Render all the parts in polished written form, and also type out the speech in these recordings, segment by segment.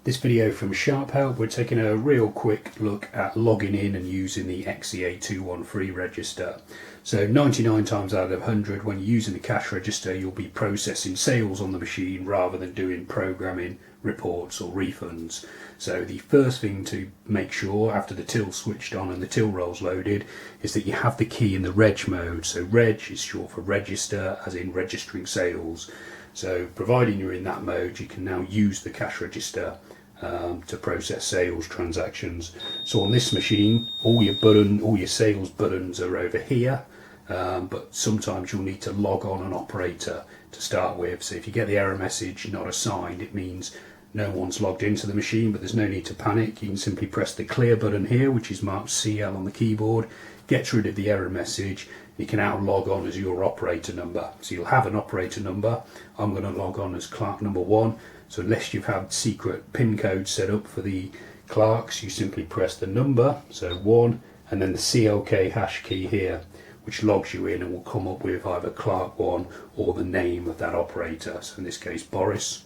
This video from Sharp Help, we're taking a real quick look at logging in and using the XEA213 register. So 99 times out of 100 when you're using the cash register, you'll be processing sales on the machine rather than doing programming, reports or refunds. So the first thing to make sure after the till switched on and the till roll's loaded is that you have the key in the reg mode. So reg is short for register, as in registering sales. So providing you're in that mode, you can now use the cash register to process sales transactions. So on this machine, all your sales buttons are over here, but sometimes you'll need to log on an operator to start with. So if you get the error message not assigned, it means no one's logged into the machine, but there's no need to panic. You can simply press the clear button here, which is marked CL on the keyboard, gets rid of the error message. You can now log on as your operator number. So you'll have an operator number. I'm going to log on as Clerk number 1. So unless you've had secret PIN code set up for the clerks, you simply press the number, so 1, and then the CLK hash key here, which logs you in and will come up with either Clerk 1 or the name of that operator. So in this case, Boris.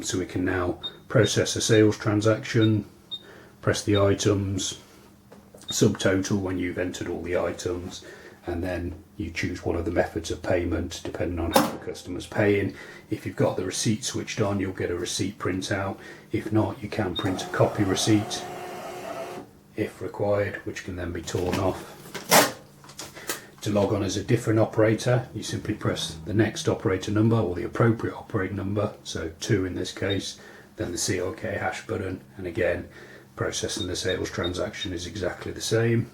So we can now process a sales transaction, press the items, subtotal when you've entered all the items, and then you choose one of the methods of payment depending on how the customer's paying. If you've got the receipt switched on, you'll get a receipt printout. If not, you can print a copy receipt if required, which can then be torn off. To log on as a different operator, you simply press the next operator number or the appropriate operator number, so 2 in this case, then the CLK hash button, and again processing the sales transaction is exactly the same.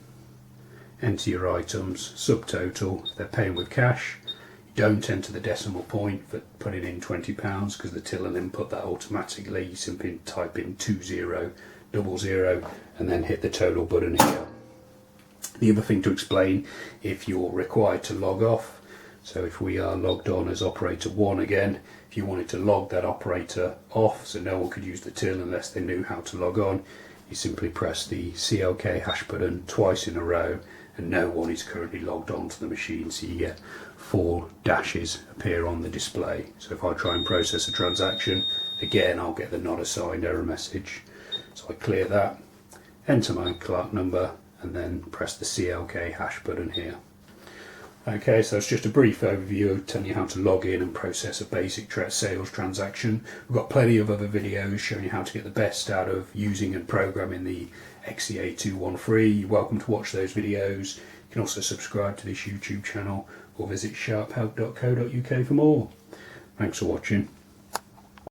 Enter your items, subtotal, if they're paying with cash. You don't enter the decimal point for putting in £20 because the till will input that automatically. You simply type in 2000 and then hit the total button here. The other thing to explain, if you're required to log off, so if we are logged on as operator 1 again, if you wanted to log that operator off so no one could use the till unless they knew how to log on, you simply press the CLK hash button twice in a row and no one is currently logged on to the machine, so you get 4 dashes appear on the display. So if I try and process a transaction, again I'll get the not assigned error message. So I clear that, enter my Clerk number, and then press the CLK hash button here. Okay, so it's just a brief overview of telling you how to log in and process a basic sales transaction. We've got plenty of other videos showing you how to get the best out of using and programming the XEA213. You're welcome to watch those videos. You can also subscribe to this YouTube channel or visit sharphelp.co.uk for more. Thanks for watching.